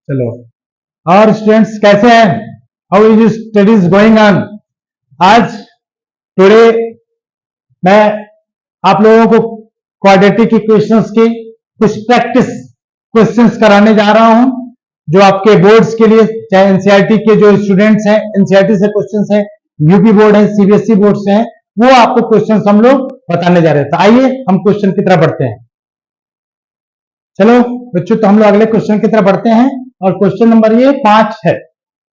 चलो, और स्टूडेंट्स कैसे हैं? How is studies going on? आज टुडे मैं आप लोगों को क्वाड्रेटिक इक्वेशंस की कुछ प्रैक्टिस क्वेश्चंस कराने जा रहा हूं, जो आपके बोर्ड्स के लिए, चाहे एनसीईआरटी के जो स्टूडेंट्स हैं, एनसीईआरटी से क्वेश्चंस हैं, यूपी बोर्ड है, सीबीएसई बोर्ड से हैं, वो आपको क्वेश्चंस हम लोग बताने जा रहे हैं। तो आइए हम क्वेश्चन की तरफ बढ़ते हैं। चलो बच्चों, तो हम लोग अगले क्वेश्चन की तरफ बढ़ते हैं, और क्वेश्चन नंबर ये 5 है।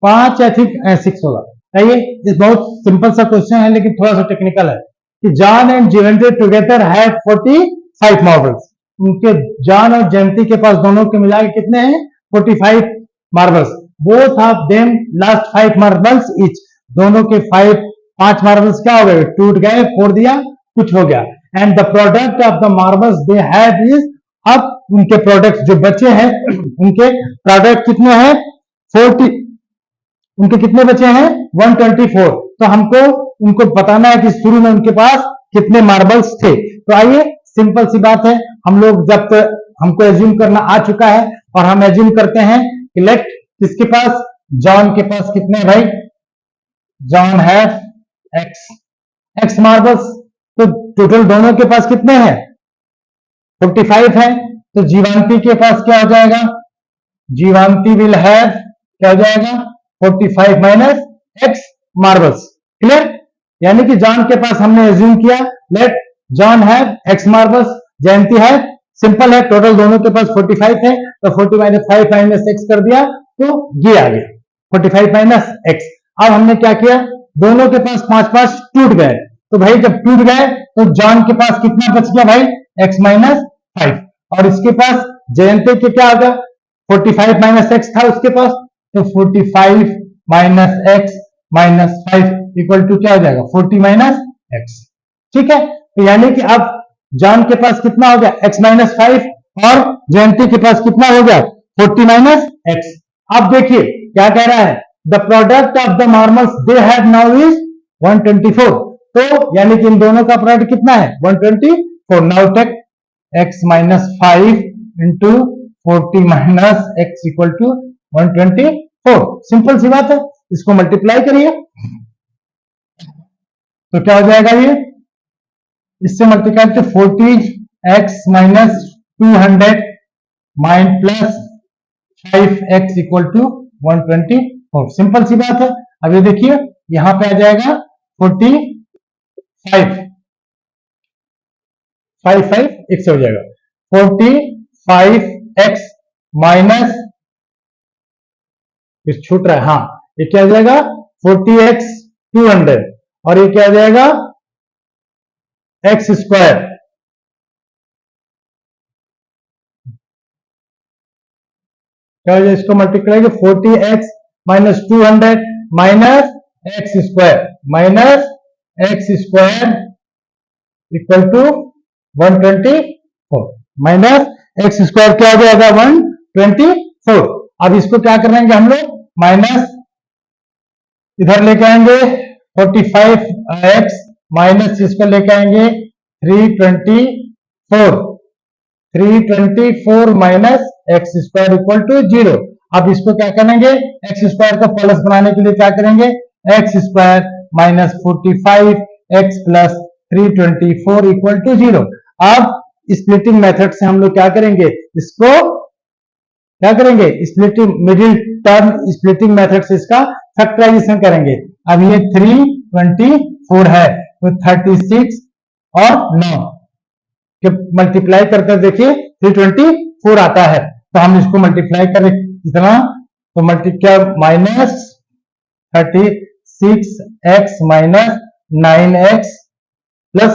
5 आई थिंक 6 होगा। आइए, इस बहुत सिंपल सा क्वेश्चन है, लेकिन थोड़ा सा टेक्निकल है कि John and Jayanti together have 45 marbles. उनके जॉन और जयंती के पास दोनों के मिला के कितने हैं? 45 marbles. Both of them last 5 marbles each. दोनों के 5 मार्बल्स क्या हो गए? टूट गए, फोड़ दिया, कुछ हो गया। And the product of the marbles they have is, अब उनके प्रोडक्ट जो बचे हैं, उनके प्रोडक्ट कितने हैं? 40। उनके कितने बचे हैं? 124। तो हमको उनको बताना है कि शुरू में उनके पास कितने मार्बल्स थे। तो आइए, सिंपल सी बात है, हम लोग जब तक हमको एज्यूम करना आ चुका है, और हम एज्यूम करते हैं कि लेट किसके पास? जॉन के पास कितने हैं भाई? जॉन है एक्स मार्बल्स। तो टोटल दोनों के पास कितने हैं? 45 है। तो जीवांती के पास क्या हो जाएगा? जीवांती विल हैव क्या हो जाएगा? 45 माइनस एक्स मार्बल्स। क्लियर? यानी कि जॉन के पास हमने एज्यूम किया, let John have X marbles, Jayanti है, सिंपल है, टोटल दोनों के पास 45 है, तो 40 - 5 माइनस एक्स कर दिया, तो ये आ गया 45 माइनस एक्स। अब हमने क्या किया? दोनों के पास 5 टूट गए। तो भाई जब टूट गए तो जॉन के पास कितना बच गया भाई? X minus 5। और इसके पास जयंती के क्या होगा? 45 माइनस एक्स था उसके पास, तो 45 minus x minus 5 equal to क्या हो जाएगा? 40 माइनस एक्स। ठीक है? तो यानी कि अब जॉन के पास कितना हो गया? एक्स माइनस 5, और जयंती के पास कितना हो गया? 40 माइनस एक्स। अब देखिए क्या कह रहा है? The product of the marbles they have now is 124। तो यानी कि इन दोनों का प्रोडक्ट कितना है? 124। Now take x minus 5 into 40 minus X equal to 124। Simple सी बात है, इसको मल्टीप्लाई करिए तो क्या हो जाएगा? ये इससे मल्टीप्लाई तो 40x माइनस 200 माइन plus 5x equal to 124। Simple सी बात है। अब ये देखिए, यहां पे आ जाएगा 45, 5 एक से हो जाएगा 45x माइनस, छूट रहा है, हाँ, ये क्या हो जाएगा? 40x 200, और ये क्या हो जाएगा? X square. क्या हो जाएगा? इसको मल्टीप्लाई करेंगे, 40x minus 200 minus x square equal to 124 minus x square क्या हो जाएगा? 124। अब इसको क्या करेंगे हम लोग? माइनस इधर लेके आएंगे 45x माइनस इसको लेके आएंगे 324 minus x square equal to 0। अब इसको क्या करेंगे? एक्स स्क्वायर को प्लस बनाने के लिए क्या करेंगे? X square minus 45x plus 324 equal to 0। अब स्प्लिटिंग मेथड से हम लोग क्या करेंगे? इसको क्या करेंगे? Splitting middle term splitting method से इसका फैक्टराइजेशन करेंगे। अब ये 324 है, तो 36 और 9 के मल्टीप्लाई करके देखिए 324 आता है। तो हम इसको मल्टीप्लाई करें कितना? तो multiply minus 36x minus 9x plus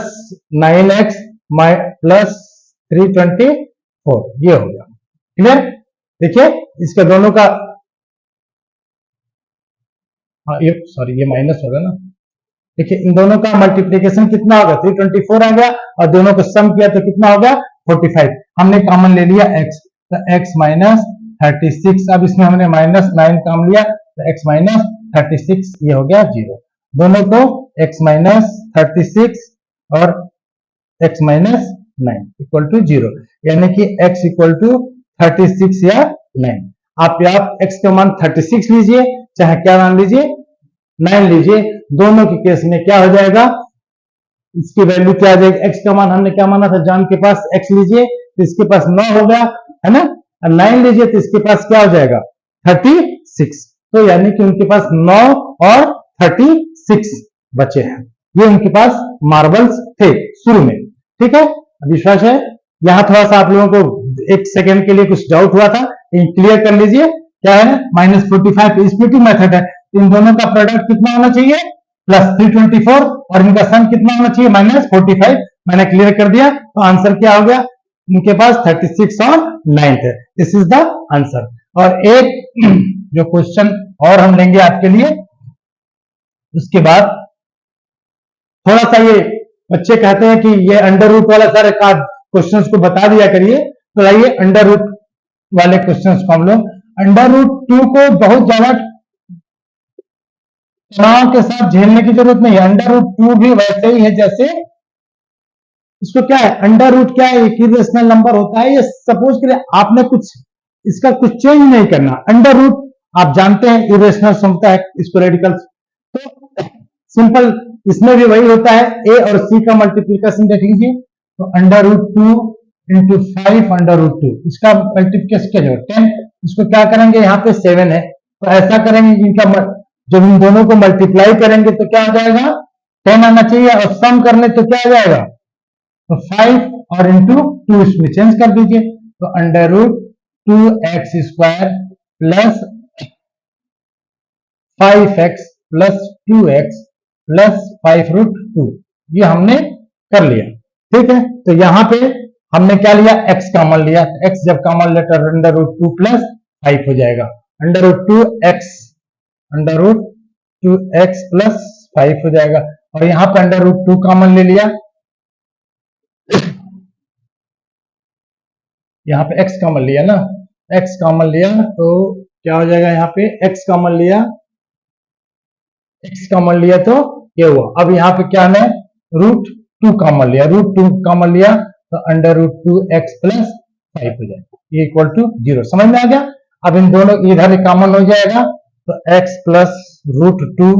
9x plus 324, ये हो गया। क्लियर? देखिए इसका दोनों का, हाँ ये सॉरी ये माइनस होगा ना। देखिए इन दोनों का मल्टीप्लीकेशन कितना होगा? 324 आ गया, और दोनों को सम किया तो कितना हो गया? 45। हमने कॉमन ले लिया x, तो x माइनस 36। अब इसमें हमने माइनस 9 काम लिया, तो x माइनस 36 ये हो गया 0। दोनों को x माइनस 36 और x माइनस 9 इक्वल टू 0, यानी कि x इक्वल टू 36 या 9। आप x का मान 36 लीजिए, चाहे क्या मान लीजिए 9 लीजिए, दोनों के केस में क्या हो जाएगा, इसकी वैल्यू क्या आ जाएगी, x का मान हमने क्या माना था, जॉन के पास x लीजिए तो इसके पास 9 हो गया, है ना, और 9 लीजिए तो इसके पास क्या हो जाएगा 36। तो यानी कि उनके पास 9 और 36 बचे हैं, ये उनके पास मार्बल्स थे शुरू में। ठीक है, विश्वास है। यहां थोड़ा सा आप लोगों को एक सेकेंड के लिए कुछ डाउट हुआ था, क्लियर कर लीजिए। क्या है, -45 स्प्लिटिंग मेथड है, इन दोनों का प्रोडक्ट कितना होना चाहिए, +324, और इनका सम कितना होना चाहिए, -45। मैंने क्लियर कर दिया, तो आंसर क्या हो गया, इनके पास 36 और 9 थे। This is the answer. और एक जो क्वेश्चन और हम लेंगे आपके लिए, उसके बाद थोड़ा सा ये बच्चे कहते हैं कि ये अंडर रूट वाला सारे क्वेश्चंस को बता दिया करिए, तो आइए अंडर रूट वाले क्वेश्चंस को हम लोग, अंडर रूट 2 को बहुत ज्यादा तनाव के साथ झेलने की जरूरत नहीं है। अंडर रूट 2 भी वैसे ही है जैसे, इसको क्या है, अंडर रूट क्या है, एक इरेशनल नंबर होता है, ये सपोज करिए आपने कुछ इसका कुछ चेंज नहीं करना। अंडर रूट आप जानते हैं इरेशनल होता है, इसको रेडिकल, तो सिंपल इसमें भी वही होता है, ए और सी का मल्टीप्लीकेशन देख लीजिए, तो under root 2 into 5 under root 2, इसका मल्टीप्लीकेशन क्या होगा 10, इसको क्या करेंगे, यहाँ पे 7 है, तो ऐसा करेंगे इनका जब इन दोनों को मल्टीप्लाई करेंगे तो क्या हो जाएगा 10 आना चाहिए, और सम करने तो क्या हो जाएगा, तो 5 और इंटू 2 इसमें चेंज कर दीजिए, तो under root 2x² plus 5x plus 2x plus 5 root 2, ये हमने कर लिया। ठीक है, तो यहां पे हमने क्या लिया, x कॉमन लिया, x जब कॉमन लेकर अंडर रूट 2 प्लस 5 हो जाएगा, अंडर रूट 2x प्लस 5 हो जाएगा, और यहां पे अंडर रूट 2 कॉमन ले लिया, यहाँ पे x कॉमन लिया ना, x कॉमन लिया तो क्या हो जाएगा, यहाँ पे x कॉमन लिया, x कॉमन लिया तो क्या हुआ, अब यहाँ पे क्या है, रूट 2 कॉमन लिया, रूट 2 कॉमन लिया तो अंडर रूट 2x प्लस 5 हो जाएगा, ये इक्वल टू 0। समझ में आ गया। अब इन दोनों इधर कॉमन हो जाएगा, तो x प्लस रूट 2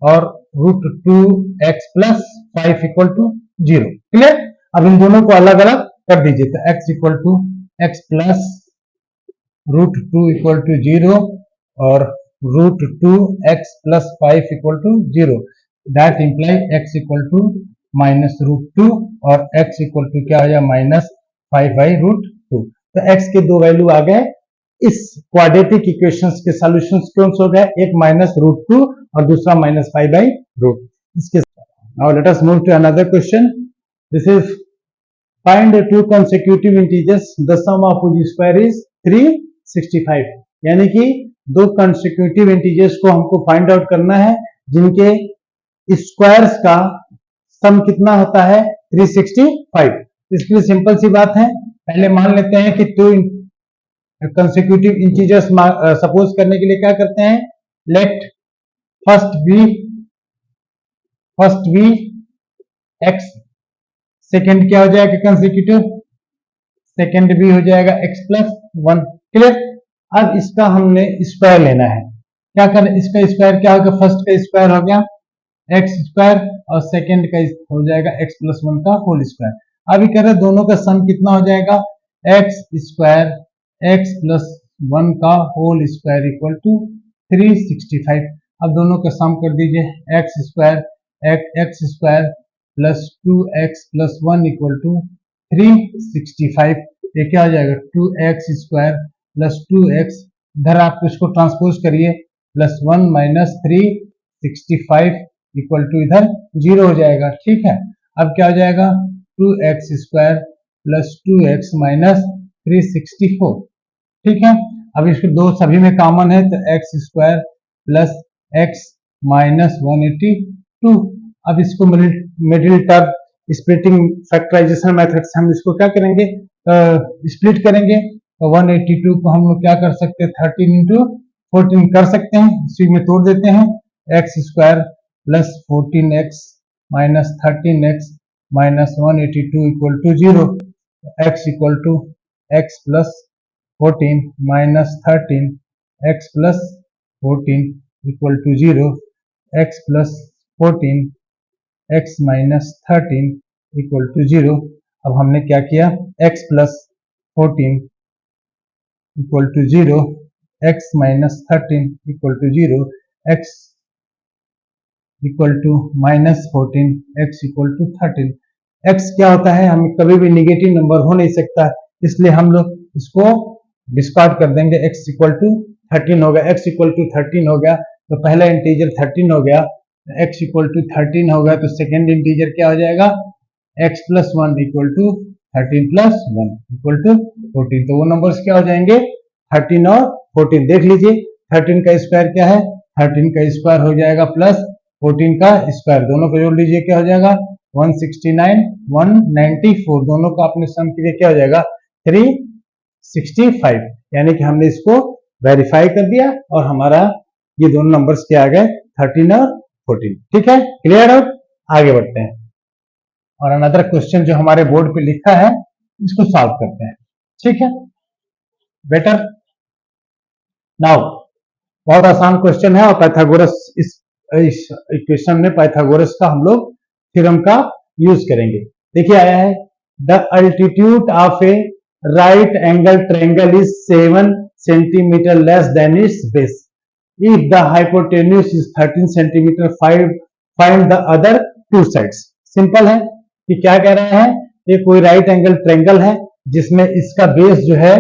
और root 2x plus 5 equal to 0। Clear. अब इन दोनों को अलग अलग कर दीजिए, तो x equal to x plus root 2 equal to 0 और root 2x plus 5 equal to 0, that imply x equal to minus root 2 और x इक्वल टू क्या हो जाए -5 बाई रूट 2। तो x के दो वैल्यू आ गए, इस क्वाड्रेटिक इक्वेशंस के सॉल्यूशंस कौन से हो गए, एक -√2 और दूसरा -5 बाई रूट। इसके now let us move to another question. This is find the two consecutive integers, the sum of which square is 365, यानी कि दो कंसेक्यूटिव इंटीजर्स को हमको फाइंड आउट करना है जिनके स्क्वायर्स का सम कितना होता है 365। इसके लिए सिंपल सी बात है, पहले मान लेते हैं कि टू कंसेक्यूटिव इंटीजर्स सपोज करने के लिए क्या करते हैं, let first be x, second क्या हो जाएगा कंसेक्यूटिव, सेकेंड भी हो जाएगा x प्लस 1। क्लियर। अब इसका हमने स्क्वायर लेना है, क्या कर, इसका स्क्वायर क्या होगा, फर्स्ट का स्क्वायर हो गया x स्क्वायर और सेकेंड का हो जाएगा x प्लस 1 का होल स्क्वायर। अभी कह रहे दोनों का सम कितना हो जाएगा, x स्क्वायर x प्लस 1 का होल स्क्वायर इक्वल टू 365। अब दोनों का सम कर दीजिए, x square plus 2x plus 1 equal to 365। ये क्या हो जाएगा 2x स्क्वायर प्लस 2x, इधर आप इसको ट्रांसपोज करिए, प्लस 1 माइनस 365 इक्वल टू इधर 0 हो जाएगा। ठीक है, अब क्या हो जाएगा 2x square plus 2x minus 364। ठीक है, अब इसको दो सभी में कॉमन है, तो x square plus x minus 182। अब इसको middle term splitting factorisation method से हम इसको क्या करेंगे, स्प्लिट करेंगे, तो 182 को हम लोग क्या कर सकते हैं 13 इंटू 14 कर सकते हैं, इसी में तोड़ देते हैं, x square plus 14x minus 13x minus 182 equal to 0, x equal to x plus 14 minus 13 x plus 14 equal to 0, x plus 14 x minus 13 equal to 0। अब हमने क्या किया, x plus 14 equal to 0, x minus 13 equal to 0, x equal to minus 14, x equal to 13। x क्या होता है, हमें कभी भी निगेटिव नंबर हो नहीं सकता, इसलिए हम लोग इसको डिस्कार्ड कर देंगे। x इक्वल टू 13 हो गया, x इक्वल टू 13 हो गया तो पहला इंटीजर 13 हो गया, x इक्वल टू 13 हो गया तो सेकेंड इंटीजर क्या हो जाएगा, x plus 1 equal to 13 plus 1 equal to 14। तो वो नंबर्स क्या हो जाएंगे, 13 और 14। देख लीजिए 13 का स्क्वायर क्या है, 13 का स्क्वायर हो जाएगा प्लस 14 का स्क्वायर, दोनों को जोड़ लीजिए क्या हो जाएगा 169, 194, दोनों का आपने सम कीजिए क्या हो जाएगा 365। यानी कि हमने इसको वेरीफाई कर दिया और हमारा ये दोनों नंबर्स क्या आ गए 13 और 14। ठीक है, क्लियर आउट। आगे बढ़ते हैं और अनदर क्वेश्चन जो हमारे बोर्ड पे लिखा है इसको सॉल्व करते हैं। ठीक है, बेटर। नाउ बहुत आसान क्वेश्चन है और पाइथागोरस इस इक्वेशन में पाइथागोरस का हम लोग थ्योरम का यूज करेंगे। देखिए आया है, the altitude of A right angle triangle is 7 centimetre less than it's base. If the hypotenuse is 13 centimetre, find the other two sides. Simple है कि क्या कह रहे हैं, ये कोई राइट एंगल ट्रायंगल है जिसमें इसका बेस जो है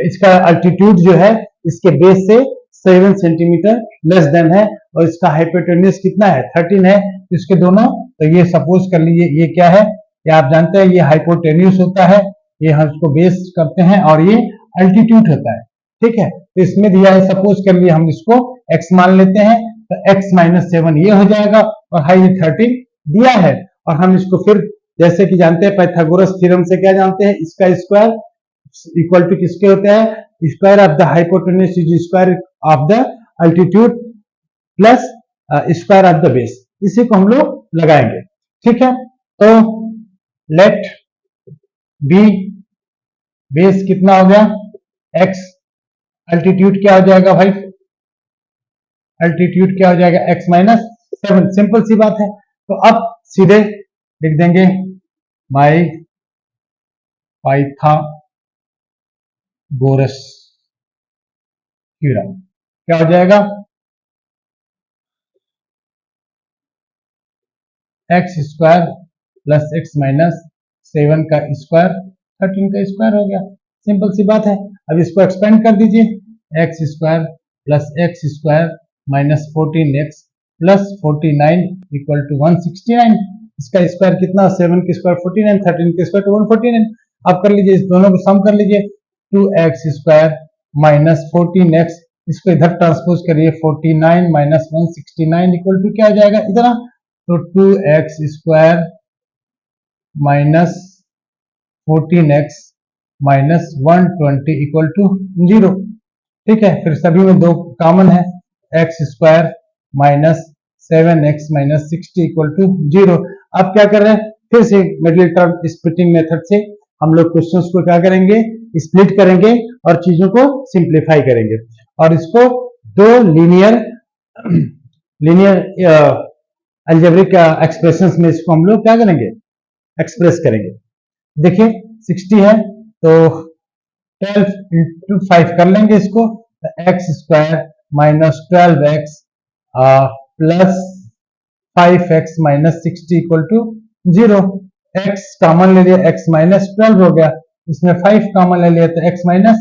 इसका अल्टीट्यूड जो है इसके बेस से 7 सेंटीमीटर लेस देन है और इसका हाइपोटेन्यूज कितना है 13 है, इसके दोनों। तो ये सपोज कर लीजिए ये क्या है, ये आप जानते हैं ये हाइपोटेन्यूज होता है, ये हम इसको बेस करते हैं और ये अल्टीट्यूड होता है। ठीक है, तो इसमें दिया है, सपोज कर लिए हम इसको x मान लेते हैं तो x माइनस 7 ये हो जाएगा और हाई 13 दिया है। और हम इसको फिर जैसे कि जानते हैं पाइथागोरस थ्योरम से क्या जानते हैं, इसका स्क्वायर इक्वल टू किसके होते हैं, square of the hypotenuse is square of the altitude plus square of the base, इसी को हम लोग लगाएंगे। ठीक है, तो लेट बी बेस कितना हो गया x, अल्टीट्यूड क्या हो जाएगा भाई, अल्टीट्यूड क्या हो जाएगा x माइनस 7। सिंपल सी बात है, तो अब सीधे लिख देंगे बाय पाइथागोरस थ्योरम। क्या हो जाएगा, x square plus x minus 7 का स्क्वायर 13 का स्क्वायर हो गया। सिंपल सी बात है। अब इसको एक्सपेंड कर दीजिए, x square plus x square minus 14x plus 49 equal to 169। इसका स्क्वायर कितना, 7 के स्क्वायर 49, 13 के स्क्वायर 149। अब कर लीजिए, इस दोनों को सम कर लीजिए, 2x स्क्वायर माइनस 14x, इसको इधर ट्रांसपोज करिए, 49 माइनस 169 इक्वल टू क्या हो जाएगा इधर, तो 2x square minus 14x minus 120 equal to 0। ठीक है, फिर सभी में दो कॉमन है, x square minus 7x minus 60 equal to 0। अब क्या कर रहे हैं, फिर से मिडिल टर्म स्प्लिटिंग मेथड से हम लोग क्वेश्चंस को क्या करेंगे, स्प्लिट करेंगे और चीजों को सिंप्लीफाई करेंगे और इसको दो लीनियर अलजेब्रिक एक्सप्रेशंस में इसको हम लोग क्या करेंगे, एक्सप्रेस करेंगे। देखिए 60 है तो 12 इंटू 5 कर लेंगे इसको, तो x square minus 12x plus 5x minus 60 equal to 0। x common ले लिया, x माइनस 12 हो गया, इसमें 5 कॉमन ले लिया तो x माइनस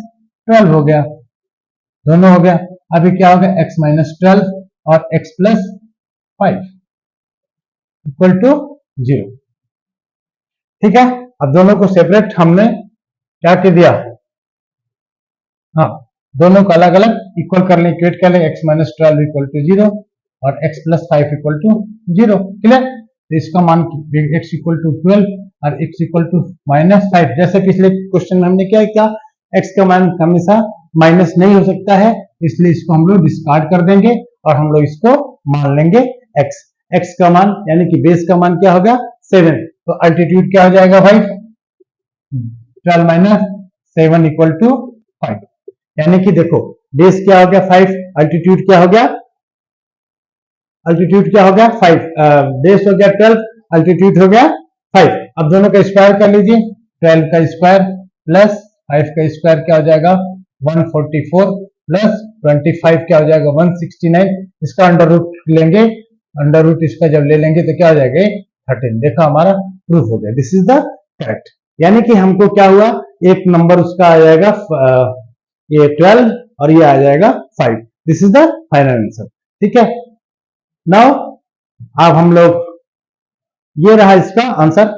12 हो गया, दोनों हो गया। अभी क्या होगा, x माइनस 12 और x प्लस 5 इक्वल टू 0। ठीक है, अब दोनों को सेपरेट हमने क्या कर दिया, हाँ दोनों को अलग अलग इक्वल कर लें, इक्वेट कर लें, x माइनस 12 इक्वल टू 0 और x plus 5 equal to 0। Clear, तो इसका मान x इक्वल टू 12 और x इक्वल टू माइनस 5। जैसे पिछले क्वेश्चन में हमने क्या किया, x का मान हमेशा माइनस नहीं हो सकता है, इसलिए इसको हम लोग डिस्कार्ड कर देंगे और हम लोग इसको मान लेंगे x। x का मान यानी कि बेस का मान क्या होगा 7, तो अल्टीट्यूड क्या हो जाएगा भाई 12 माइनस 7 इक्वल टू 5। यानी कि देखो बेस क्या हो गया 5, अल्टीट्यूड क्या हो गया, अल्टीट्यूड क्या हो गया 5, बेस हो गया 12, अल्टीट्यूड हो गया 5। अब दोनों का स्क्वायर कर लीजिए, 12 का स्क्वायर प्लस 5 का स्क्वायर क्या हो जाएगा 144 प्लस 25 क्या हो जाएगा 169। इसका अंडर रूट लेंगे, अंडर रूट इसका जब ले लेंगे तो क्या हो जाएगा 13। देखो हमारा प्रूफ हो गया, दिस इज द करेक्ट। यानी कि हमको क्या हुआ, एक नंबर उसका आ जाएगा ये 12 और ये आ जाएगा 5। This is the final answer. ठीक है, नाउ अब हम लोग, ये रहा इसका आंसर।